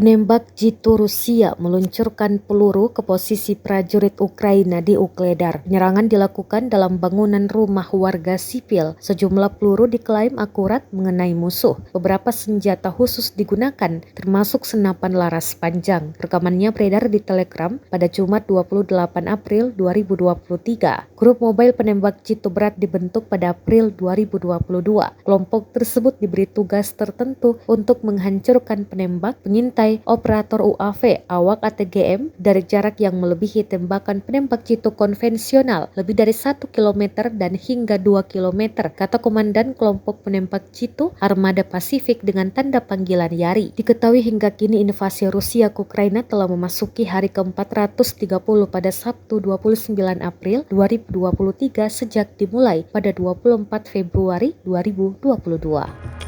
Penembak jitu Rusia meluncurkan peluru ke posisi prajurit Ukraina di Ukledar. Penyerangan dilakukan dalam bangunan rumah warga sipil. Sejumlah peluru diklaim akurat mengenai musuh. Beberapa senjata khusus digunakan, termasuk senapan laras panjang. Rekamannya beredar di Telegram pada Jumat 28 April 2023. Grup mobile penembak jitu berat dibentuk pada April 2022. Kelompok tersebut diberi tugas tertentu untuk menghancurkan penembak, pengintai, operator UAV, awak ATGM dari jarak yang melebihi tembakan penembak jitu konvensional lebih dari 1 km dan hingga 2 km, kata Komandan Kelompok Penembak Jitu Armada Pasifik dengan tanda panggilan YARI. Diketahui hingga kini invasi Rusia ke Ukraina telah memasuki hari ke-430 pada Sabtu 29 April 2023 sejak dimulai pada 24 Februari 2022.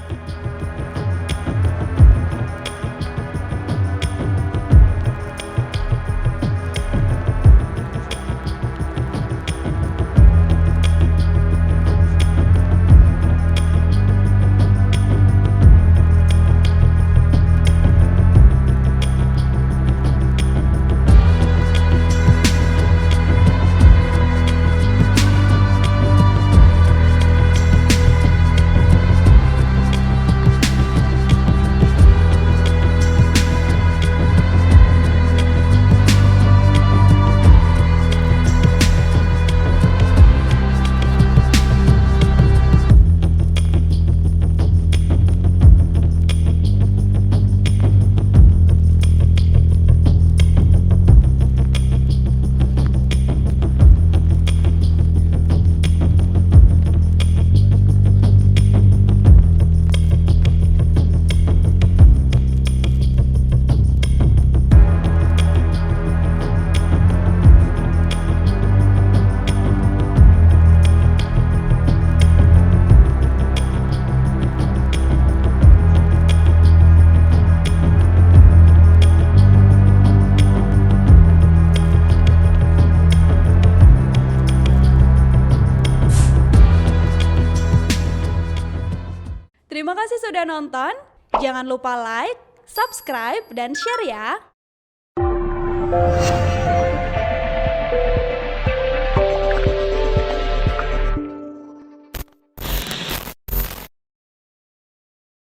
Terima kasih sudah nonton. Jangan lupa like, subscribe, dan share ya.